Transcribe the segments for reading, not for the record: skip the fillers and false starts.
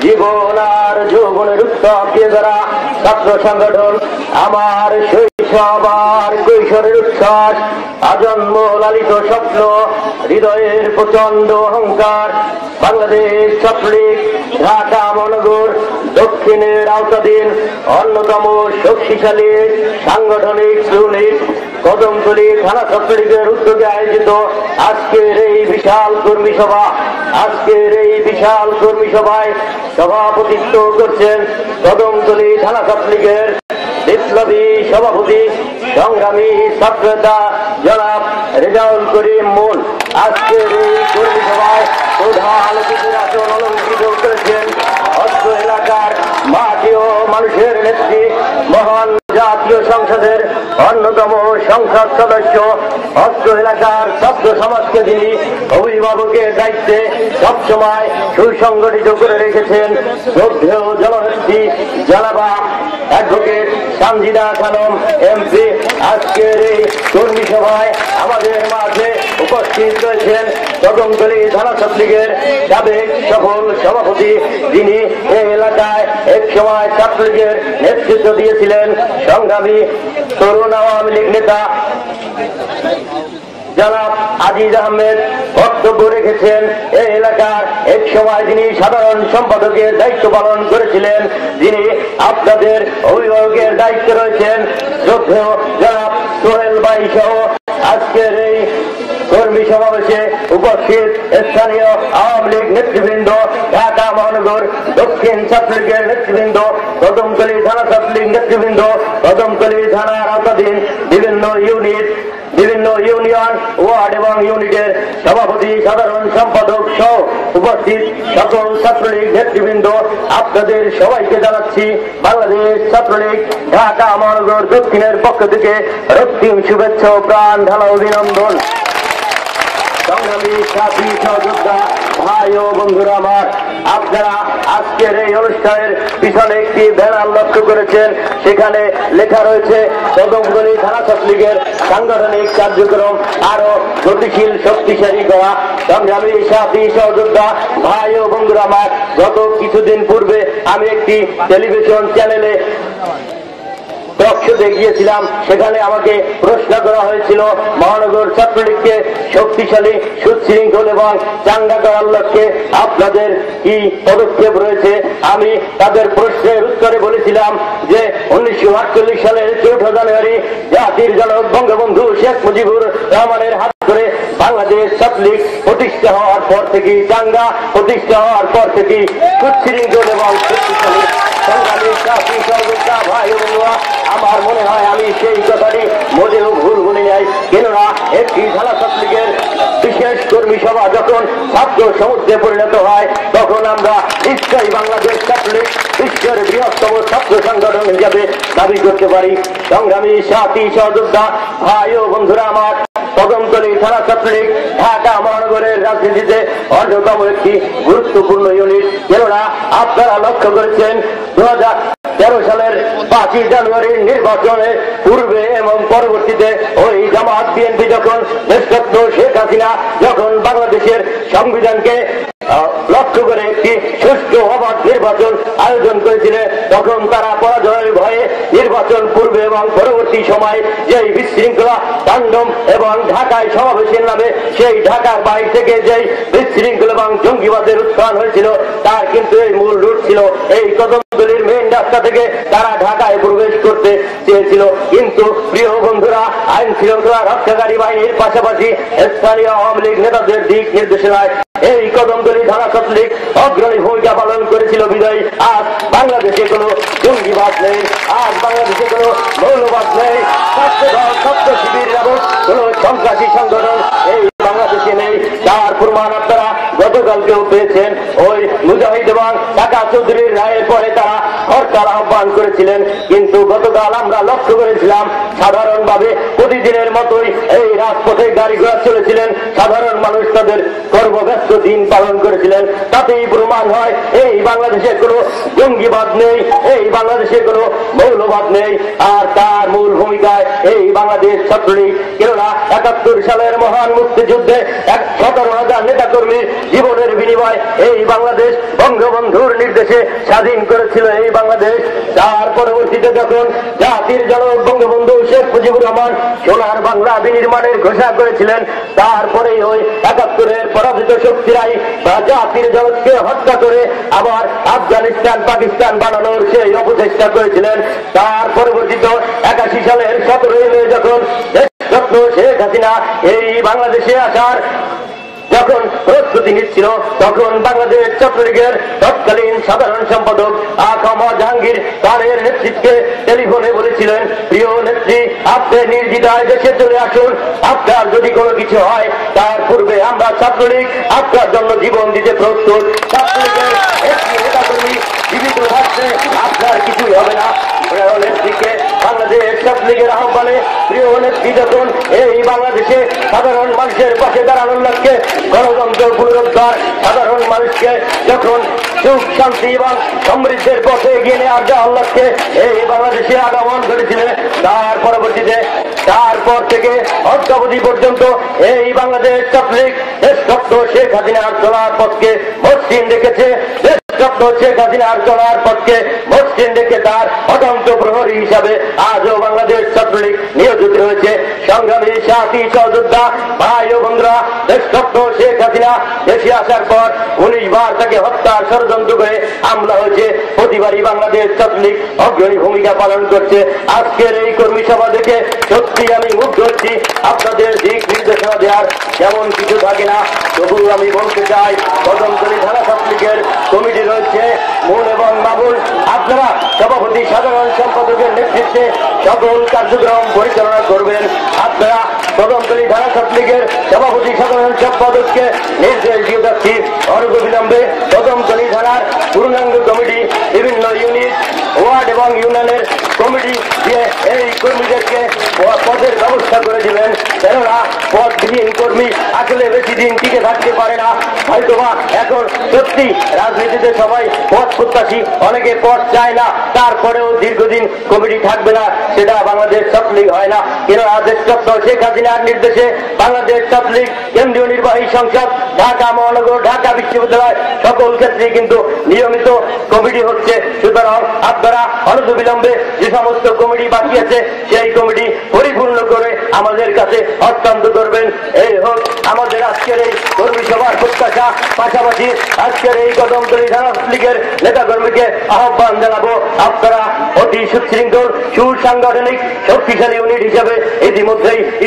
জীবন আর যৌবনের উৎসব দিয়ে যারা ছাত্র সংগঠন আমার শৈশব আর কৈশোরের উচ্ছ্বাস আজন্ম লালিত স্বপ্ন হৃদয়ের প্রচন্ড অহংকার বাংলাদেশ ছাত্রলীগ ঢাকা মহানগর দক্ষিণের আওতাধীন অন্যতম শক্তিশালী সাংগঠনিক ইউনিট কদমতলী থানা ছাত্রলীগের উদ্যোগে আয়োজিত আজকের এই বিশাল কর্মী সভায় সভাপতিত্ব করছেন কদমতলী থানা ছাত্রলীগের বিপ্লবী সভাপতি সংগ্রামী ছাত্রনেতা জনাব রেজাউল করিম মুন। আজকের এই কর্মী সভায় প্রধান অতিথির আসন অলঙ্কৃত করেছেন অত্র এলাকার মাটি ও মানুষের নেত্রী মহান জাতীয় সংসদের অন্যতম সংসদ সদস্য অত্র এলাকার ছাত্র সমাজকে যিনি অভিভাবকের দায়িত্বে সবসময় সুসংগঠিত করে রেখেছেন শ্রদ্ধেয় জননেত্রী জনাবা অ্যাডভোকেট সানজিদা খানম এমপি। আজকের এই কর্মী সভায় আমাদের মাঝে উপস্থিত রয়েছেন কদমতলী থানা ছাত্রলীগের সাবেক সফল সভাপতি যিনি এই এলাকায় এক সময় ছাত্রলীগের নেতৃত্ব দিয়েছিলেন সংগ্রামী তরুণ আওয়ামী লীগ নেতা জনাব আজিজ আহমেদ বক্তব্য রেখেছেন। এই এলাকার এক সময় যিনি সাধারণ সম্পাদকের দায়িত্ব পালন করেছিলেন, যিনি আপনাদের অভিভাবকের দায়িত্বে রয়েছেন শ্রদ্ধেয় জনাব সোহেল ভাই সহ আজকের এই কর্মী সমাবেশে উপস্থিত স্থানীয় আওয়ামী লীগ নেতৃবৃন্দ, ঢাকা মহানগর দক্ষিণ ছাত্রলীগের নেতৃবৃন্দ, কদমতলী থানা ছাত্রলীগ নেতৃবৃন্দ, কদমতলী থানার আওতাধীন বিভিন্ন ইউনিয়ন ওয়ার্ড এবং ইউনিটের সভাপতি সাধারণ সম্পাদক সহ উপস্থিত সকল ছাত্রলীগ নেতৃবৃন্দ, আপনাদের সবাইকে জানাচ্ছি বাংলাদেশ ছাত্রলীগ ঢাকা মহানগর দক্ষিণের পক্ষ থেকে রক্তিম শুভেচ্ছা ও প্রাণ ঢালা অভিনন্দন। সংগ্রামী সাথী সহযোদ্ধা ভাই ও বন্ধুরা আমার, আপনারা আজকের এই অনুষ্ঠানের পিছনে একটি ব্যানার লক্ষ্য করেছেন, সেখানে লেখা রয়েছে কদমতলী থানা ছাত্রলীগের সাংগঠনিক কার্যক্রম আরো গতিশীল শক্তিশালী করা। সংগ্রামী সাথী সহযোদ্ধা ভাই ও বন্ধুরা আমার, গত কিছুদিন পূর্বে আমি একটি টেলিভিশন চ্যানেলে টকশোতে গিয়েছিলাম। সেখানে আমাকে প্রশ্ন করা হয়েছিল মহানগর ছাত্রলীগকে শক্তিশালী সুশৃঙ্খল এবং চাঙ্গা করার লক্ষ্যে আপনাদের কি পদক্ষেপ রয়েছে। আমি তাদের প্রশ্নের উত্তরে বলেছিলাম যে 1948 সালের 4 জানুয়ারি জাতির জনক বঙ্গবন্ধু শেখ মুজিবুর রহমানের হাত ধরে বাংলাদেশ ছাত্রলীগ প্রতিষ্ঠা হওয়ার পর থেকেই চাঙ্গা, প্রতিষ্ঠা হওয়ার পর থেকেই সুশৃঙ্খল এবং শক্তিশালী। সংগ্রামী সাথী সহযোদ্ধা ভাই বন্ধুরা, আমার মনে হয় আমি সেই কথাটি মোটেও ভুল বলি নাই, কেননা একটি থানা ছাত্রলীগের বিশেষ কর্মী সভা যখন ছাত্র সমুদ্রে পরিণত হয়, তখন আমরা নিশ্চয়ই বাংলাদেশ ছাত্রলীগ বিশ্বের বৃহত্তম ছাত্র সংগঠন হিসাবে দাবি করতে পারি। সংগ্রামী সাথী সহযোদ্ধা ভাই ও বন্ধুরা আমার, কদমতলী থানা ছাত্রলীগ ঢাকা মহানগরের রাজনীতিতে অন্যতম একটি গুরুত্বপূর্ণ ইউনিট, কেননা আপনারা লক্ষ্য করেছেন 2013 সালের 5 জানুয়ারির নির্বাচনের পূর্বে এবং পরবর্তীতে ওই জামাত বিএনপি যখন নেতৃত্ব শেখ হাসিনা যখন বাংলাদেশের সংবিধানকে লক্ষ্য করে একটি সুষ্ঠু অবাধ নির্বাচন আয়োজন করেছিলেন, তখন তারা পরাজয়ের ভয়ে নির্বাচন পূর্বে এবং পরবর্তী সময় যেই বিশৃঙ্খলা তাণ্ডব এবং ঢাকায় সমাবেশের নামে সেই ঢাকার বাইরে থেকে যেই বিশৃঙ্খলা এবং জঙ্গিবাদের উত্থান হয়েছিল, তার কিন্তু এই মূল রুট ছিল এই কদমতলীর মেইন রাস্তা থেকে তারা ঢাকায় প্রবেশ করতে চেয়েছিল। কিন্তু প্রিয় বন্ধুরা, আইন শৃঙ্খলা রক্ষাকারী বাহিনীর পাশাপাশি স্থানীয় আওয়ামী লীগ নেতাদের দিক নির্দেশনায় এই কদমতলী থানা ছাত্রলীগ অগ্রণী ভূমিকা পালন করেছিল বিদায়ী আজ বাংলাদেশে কোনো জঙ্গিবাদ নেই, আজ বাংলাদেশে কোনো মৌলবাদ নেই, ছাত্র শিবির নামক কোনো সন্ত্রাসী সংগঠন এই বাংলাদেশে নেই। তার প্রমাণ আপনারা গতকালকেও পেয়েছেন। ওই মুজাহিদ এবং ঢাকা চৌধুরীর রায়ের পরে তারা হরতাল আহ্বান করেছিলেন, কিন্তু গতকাল আমরা লক্ষ্য করেছিলাম সাধারণভাবে প্রতিদিনের মতোই এই রাজপথে গাড়ি ঘোড়া চলেছিলেন, সাধারণ মানুষ তাদের কর্মব্যস্ত দিন পালন করেছিলেন। তাতেই প্রমাণ হয় এই বাংলাদেশে কোনো জঙ্গিবাদ নেই, এই বাংলাদেশে কোনো মৌলবাদ নেই, আর তার মূল ভূমিকায় এই বাংলাদেশ ছাত্রলীগ। কেননা 71 সালের মহান মুক্তিযুদ্ধে 17,000 নেতাকর্মীর জীবনের বিনিময় এই বাংলাদেশ বঙ্গবন্ধুর নির্দেশে স্বাধীন করেছিল এই বাংলাদেশ। তার পরবর্তীতে যখন জাতির জনক বঙ্গবন্ধু শেখ মুজিবুর রহমান সোনার বাংলা বিনির্মাণের ঘোষণা করেছিলেন, তারপরেই ওই ৭১-এর পরাজিত শক্তিরাই জাতির জনককে হত্যা করে আবার আফগানিস্তান পাকিস্তান বানানোর সেই অপচেষ্টা করেছিলেন। তার পরবর্তীতে ৮১ সালের ১৭ই মে যখন দেশরত্ন শেখ হাসিনা এই বাংলাদেশে আসার যখন প্রস্তুতি নিচ্ছিল, তখন বাংলাদেশ ছাত্রলীগের তৎকালীন সাধারণ সম্পাদক আ.ক.ম জাহাঙ্গীর তারের নেতৃত্বে টেলিফোনে বলেছিলেন, প্রিয় নেত্রী, আপনি নির্দ্বিধায় দেশে চলে আসুন। আপনার যদি কোনো কিছু হয় তার পূর্বে আমরা ছাত্রলীগ আপনার জন্য জীবন দিতে প্রস্তুত। ছাত্রলীগের একটি নেতাকর্মী জীবিত থাকতে আপনার কিছুই হবে না। নেত্রীকে বাংলাদেশ ছাত্রলীগের আহ্বানে প্রিয় নেত্রী যখন এই বাংলাদেশে সাধারণ মানুষের পাশে দাঁড়ানোর লক্ষ্যে গণতন্ত্র পুনরুদ্ধার, সাধারণ মানুষকে যখন সুখ শান্তি এবং সমৃদ্ধের পথে এগিয়ে নেওয়ার যাওয়ার লক্ষ্যে এই বাংলাদেশে আগমন করেছিলেন, তার পরবর্তীতে তারপর থেকে অদ্যাবধি পর্যন্ত এই বাংলাদেশ ছাত্রলীগ দেশরত্ন শেখ হাসিনার চলার পথকে মসৃণ রেখেছে। দেশরত্ন শেখ হাসিনার চলার পথকে মসৃণ রেখে তার অতন্ত্র প্রহরী হিসাবে আজও বাংলাদেশ ছাত্রলীগ নিয়োজিত রয়েছে। সংগ্রামী সাথী সহযোদ্ধা ভাই ও বন্ধুরা, দেশরত্ন শেখ হাসিনা দেশে আসার পর ১৯ বার তাকে হত্যার ষড়যন্ত্র করে হামলা হয়েছে। প্রতিবারই বাংলাদেশ ছাত্রলীগ অগ্রণী ভূমিকা পালন করছে। আজকের এই কর্মী সভা দেখে সত্যি আমি মুগ্ধ হচ্ছি। আপনাদের দিক নির্দেশনা দেওয়ার যেমন কিছু থাকে না, তবু আমি বলতে চাই, কদমতলী থানা ছাত্রলীগের কমিটি রয়েছে মূল এবং মামুল। আপনারা সভাপতি সাধারণ সম্পাদকের নেতৃত্বে সকল কার্যক্রম পরিচালনা করবেন। আপনারা কদমতলী থানা ছাত্রলীগের সভাপতি সাধারণ সম্পাদককে নির্দেশ দিয়ে যাচ্ছি, অনবিলম্বে কদমতলী থানার পূর্ণাঙ্গ কমিটি, বিভিন্ন ইউনিট, ওয়ার্ড এবং ইউনিয়নের কমিটি দিয়ে এই কর্মীদেরকে পদের ব্যবস্থা করে দিবেন। কেননা পদবিহীন কর্মী আসলে বেশি দিন টিকে থাকতে পারে না। হয়তোবা এখন সত্যি রাজনীতিতে সবাই পদ প্রত্যাশী, অনেকে পদ চায় না, তারপরেও দীর্ঘদিন কমিটি থাকবে না, সেটা বাংলাদেশ ছাত্রলীগ হয় না। কেননা দেশরত্ন শেখ হাসিনার নির্দেশে বাংলাদেশ ছাত্রলীগ কেন্দ্রীয় নির্বাহী সংসদ, ঢাকা মহানগর, ঢাকা বিশ্ববিদ্যালয় সকল ক্ষেত্রে কিন্তু নিয়মিত কমিটি হচ্ছে। সুতরাং আপনারা অনবিলম্বে যে সমস্ত কমিটি বাকি আছে সেই কমিটি পরিপূর্ণ করে আমাদের কাছে হস্তান্তর করবেন। এই হোক আমাদের আজকের এই কর্মী সভার প্রত্যাশা। পাশাপাশি আজকের এই কদমতলী থানা লীগের নেতা কর্মীকে আহ্বান জানাবো, আপনারা অতি সুশৃঙ্খল সুসাংগঠনিক শক্তিশালী ইউনিট হিসেবে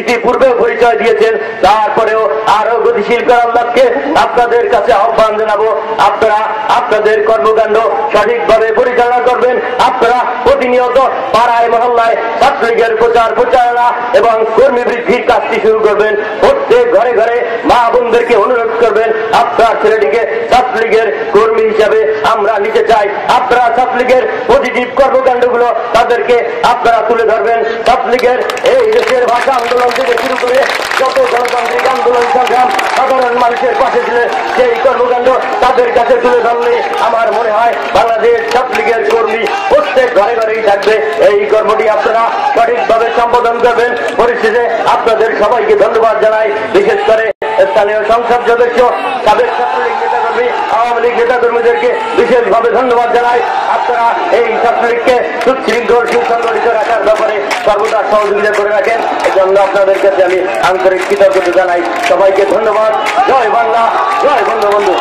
ইতিপূর্বে পরিচয় দিয়েছেন, তারপরেও আরো গতিশীল করার লক্ষ্যে আপনাদের কাছে আহ্বান জানাবো, আপনারা আপনাদের কর্মকাণ্ড সঠিকভাবে পরিচালনা করবেন। আপনারা প্রতিনিয়ত পাড়ায় মহল্লায় ছাত্রলীগের প্রচার প্রচারণা এবং কর্মী বৃদ্ধির কাজটি শুরু করবেন। প্রত্যেক ঘরে ঘরে মা বোনদেরকে অনুরোধ করবেন, আপনার ছেলেটিকে ছাত্রলীগের কর্মী হিসাবে আমরা নিতে চাই। আপনারা ছাত্রলীগের পজিটিভ কর্মকাণ্ডগুলো তাদেরকে আপনারা তুলে ধরবেন। ছাত্রলীগের এই দেশের ভাষা আন্দোলন থেকে শুরু করে যত গণতান্ত্রিক আন্দোলন সংগ্রাম সাধারণ মানুষের পাশে ছিল, সেই কর্মকাণ্ড তাদের কাছে তুলে ধরলে আমার মনে হয় বাংলাদেশ ছাত্রলীগের কর্মী প্রত্যেক ঘরে ঘরেই থাকবে। এই কর্মটি আপনারা সঠিকভাবে সম্পাদন করবেন। পরিশেষে আপনাদের সবাইকে ধন্যবাদ জানাই, বিশেষ করে স্থানীয় সংসদ সদস্য, সাবেক ছাত্রলীগ নেতাকর্মী, আওয়ামী লীগ নেতাকর্মীদেরকে বিশেষভাবে ধন্যবাদ জানাই। আপনারা এই ছাত্রলীগকে সুশৃঙ্খল সুসংগঠিত রাখার ব্যাপারে সর্বদা সহযোগিতা করে রাখেন, এজন্য আপনাদের কাছে আমি আন্তরিক কৃতজ্ঞতা জানাই। সবাইকে ধন্যবাদ। জয় বাংলা, জয় বঙ্গবন্ধু।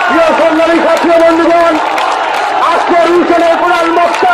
প্রিয় সংগ্রামী ছাত্র বন্ধুগণ, আজকের অনুষ্ঠানের প্রধান বক্তা